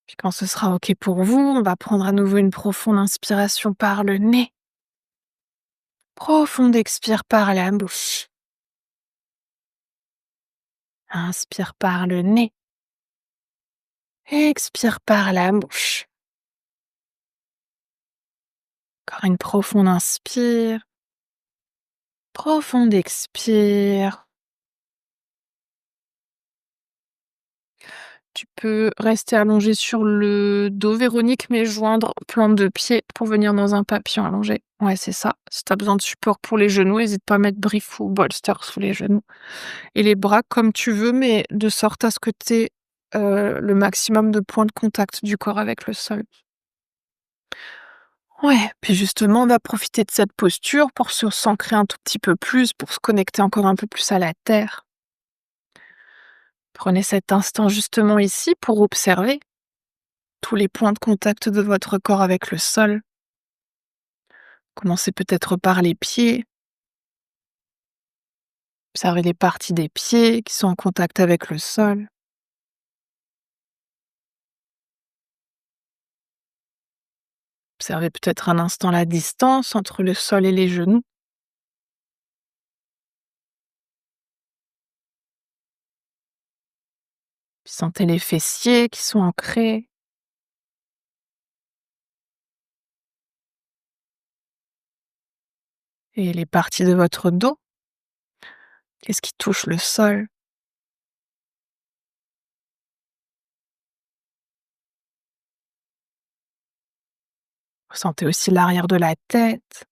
Puis quand ce sera OK pour vous, on va prendre à nouveau une profonde inspiration par le nez. Profonde expire par la bouche. Inspire par le nez. Expire par la bouche. Encore une profonde inspire. Profonde expire. Tu peux rester allongé sur le dos, Véronique, mais joindre plante de pied pour venir dans un papillon allongé. Ouais, c'est ça. Si tu as besoin de support pour les genoux, n'hésite pas à mettre brief ou bolster sous les genoux. Et les bras comme tu veux, mais de sorte à ce que tu aies le maximum de points de contact du corps avec le sol. Ouais, puis justement, on va profiter de cette posture pour se s'ancrer un tout petit peu plus, pour se connecter encore un peu plus à la terre. Prenez cet instant justement ici pour observer tous les points de contact de votre corps avec le sol. Commencez peut-être par les pieds. Observez les parties des pieds qui sont en contact avec le sol. Observez peut-être un instant la distance entre le sol et les genoux. Puis sentez les fessiers qui sont ancrés. Et les parties de votre dos. Qu'est-ce qui touche le sol? Ressentez aussi l'arrière de la tête.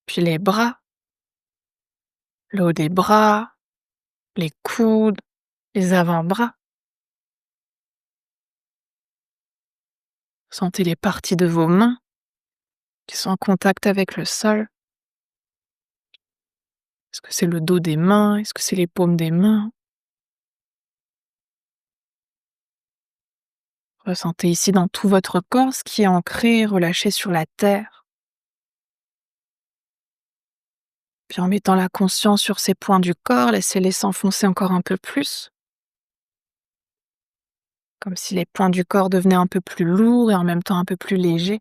Puis les bras, le haut des bras, les coudes, les avant-bras. Sentez les parties de vos mains qui sont en contact avec le sol. Est-ce que c'est le dos des mains? Est-ce que c'est les paumes des mains? Ressentez ici dans tout votre corps ce qui est ancré, relâché sur la terre. Puis en mettant la conscience sur ces points du corps, laissez-les s'enfoncer encore un peu plus. Comme si les points du corps devenaient un peu plus lourds et en même temps un peu plus légers.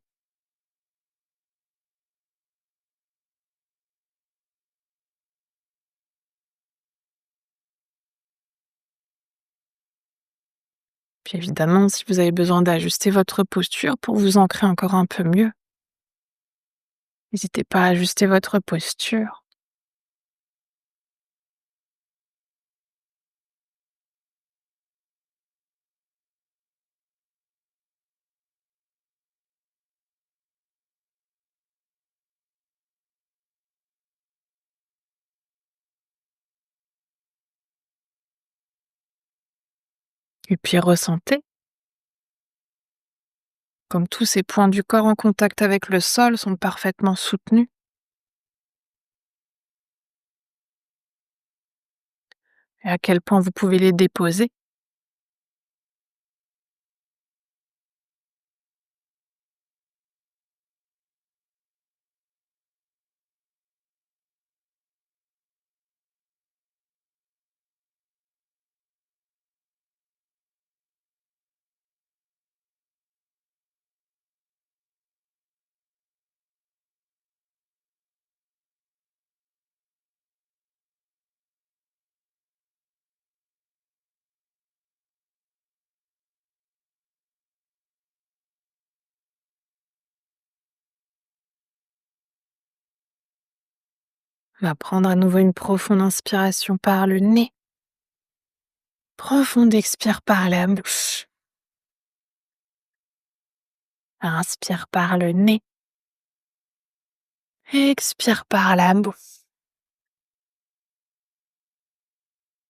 Puis évidemment, si vous avez besoin d'ajuster votre posture pour vous ancrer encore un peu mieux, n'hésitez pas à ajuster votre posture. Et puis ressentez comme tous ces points du corps en contact avec le sol sont parfaitement soutenus et à quel point vous pouvez les déposer. On va prendre à nouveau une profonde inspiration par le nez. Profonde expire par la bouche. Inspire par le nez. Expire par la bouche.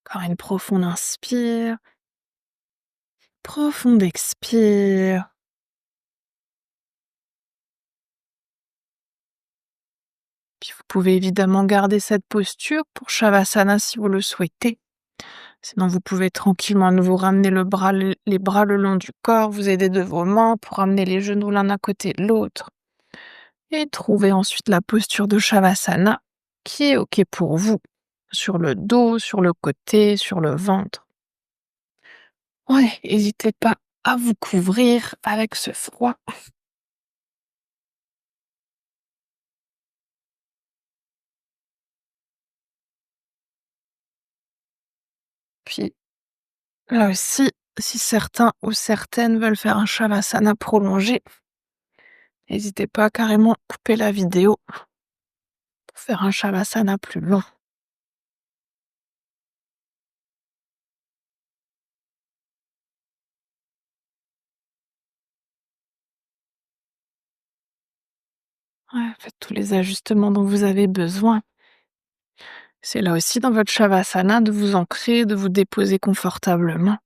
Encore une profonde inspire. Profonde expire. Puis vous pouvez évidemment garder cette posture pour Shavasana si vous le souhaitez. Sinon, vous pouvez tranquillement à nouveau ramener les bras le long du corps, vous aider de vos mains pour ramener les genoux l'un à côté de l'autre. Et trouver ensuite la posture de Shavasana qui est OK pour vous. Sur le dos, sur le côté, sur le ventre. Ouais, n'hésitez pas à vous couvrir avec ce froid. Puis là aussi, si certains ou certaines veulent faire un Shavasana prolongé, n'hésitez pas à carrément couper la vidéo pour faire un Shavasana plus long. Ouais, faites tous les ajustements dont vous avez besoin. C'est là aussi dans votre Shavasana de vous ancrer, de vous déposer confortablement.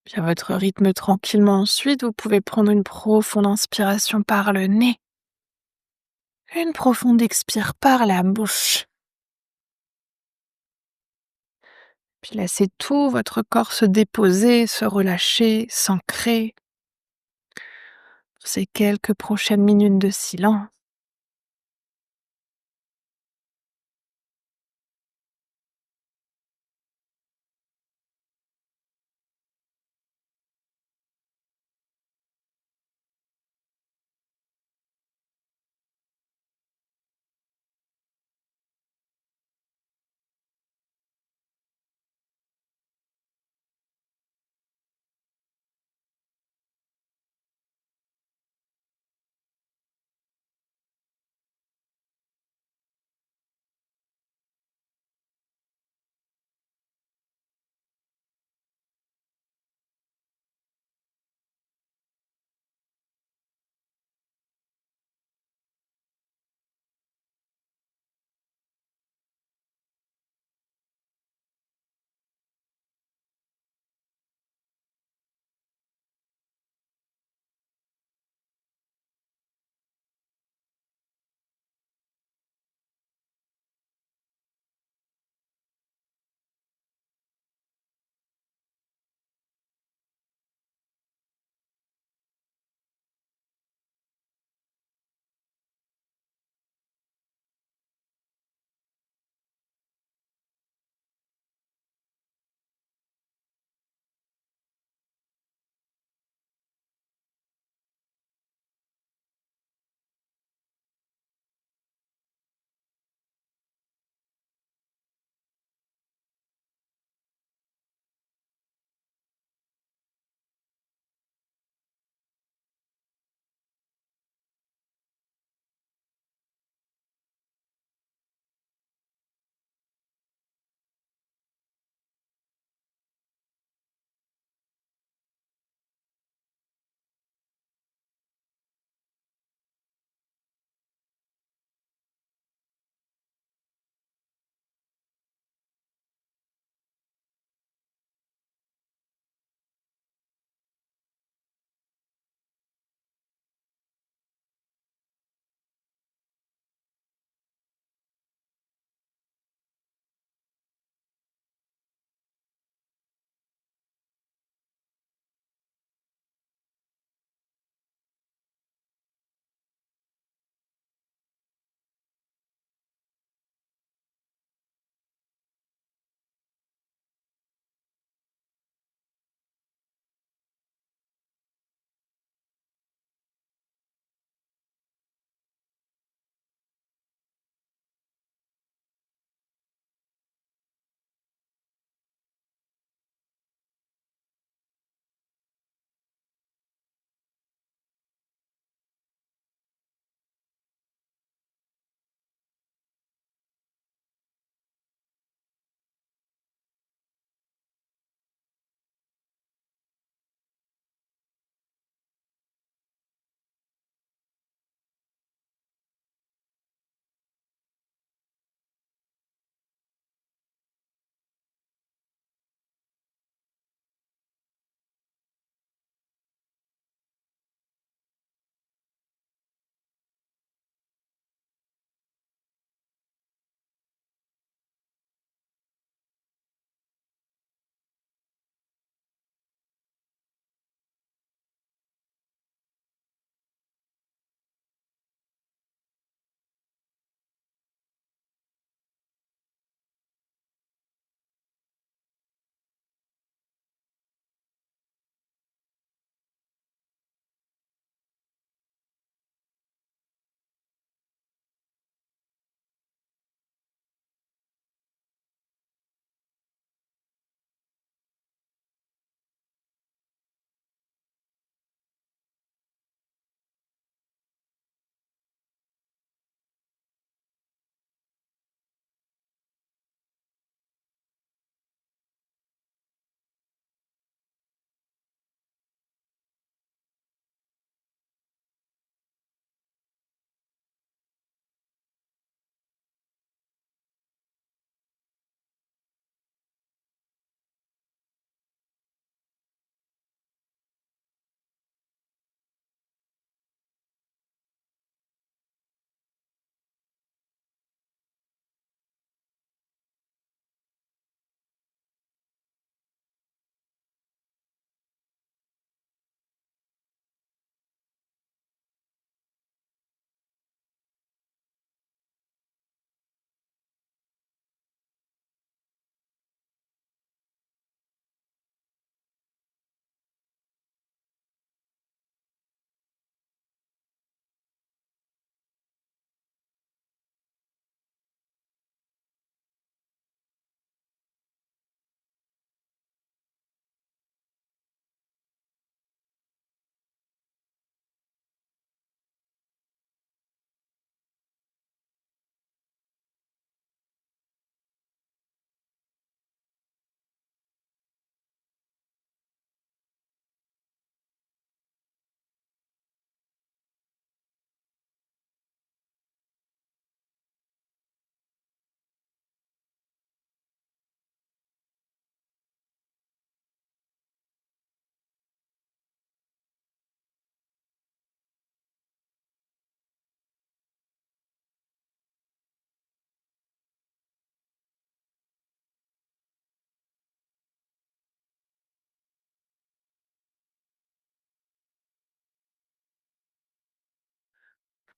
Puis à votre rythme tranquillement ensuite, vous pouvez prendre une profonde inspiration par le nez, une profonde expire par la bouche. Puis laissez tout votre corps se déposer, se relâcher, s'ancrer pour ces quelques prochaines minutes de silence.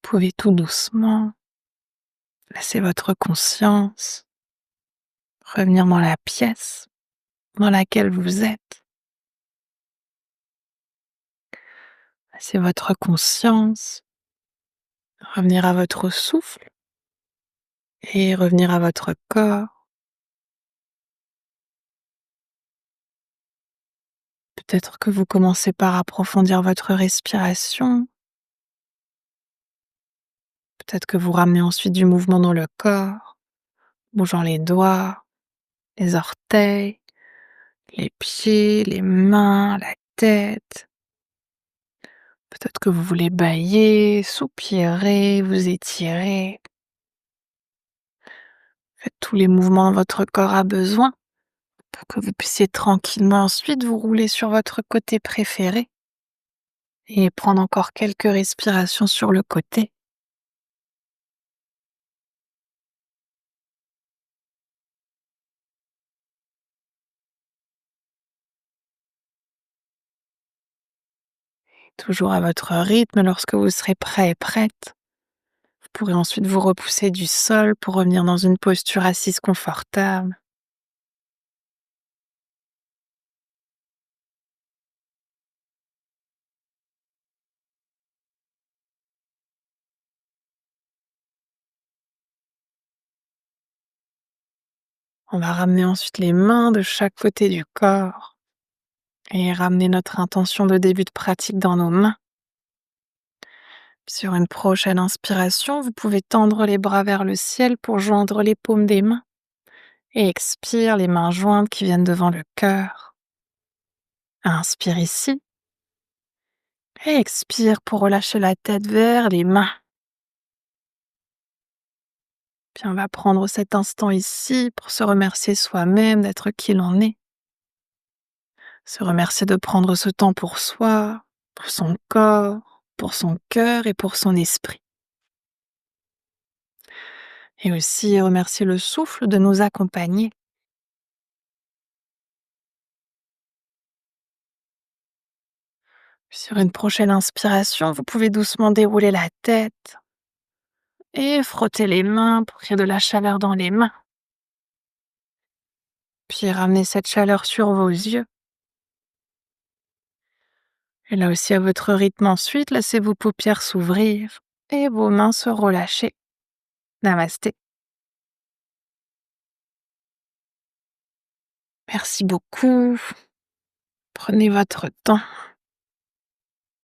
pouvez tout doucement laisser votre conscience revenir dans la pièce dans laquelle vous êtes. Laissez votre conscience revenir à votre souffle et revenir à votre corps. Peut-être que vous commencez par approfondir votre respiration. Peut-être que vous ramenez ensuite du mouvement dans le corps, bougeant les doigts, les orteils, les pieds, les mains, la tête. Peut-être que vous voulez bâiller, soupirer, vous étirer. Faites tous les mouvements dont votre corps a besoin pour que vous puissiez tranquillement ensuite vous rouler sur votre côté préféré et prendre encore quelques respirations sur le côté. Toujours à votre rythme, lorsque vous serez prêt et prête, vous pourrez ensuite vous repousser du sol pour revenir dans une posture assise confortable. On va ramener ensuite les mains de chaque côté du corps et ramener notre intention de début de pratique dans nos mains. Sur une prochaine inspiration, vous pouvez tendre les bras vers le ciel pour joindre les paumes des mains. Et expire, les mains jointes qui viennent devant le cœur. Inspire ici. Et expire pour relâcher la tête vers les mains. Puis on va prendre cet instant ici pour se remercier soi-même d'être qui l'on est. Se remercier de prendre ce temps pour soi, pour son corps, pour son cœur et pour son esprit. Et aussi remercier le souffle de nous accompagner. Sur une prochaine inspiration, vous pouvez doucement dérouler la tête et frotter les mains pour créer de la chaleur dans les mains. Puis ramenez cette chaleur sur vos yeux. Et là aussi à votre rythme ensuite, laissez vos paupières s'ouvrir et vos mains se relâcher. Namasté. Merci beaucoup. Prenez votre temps.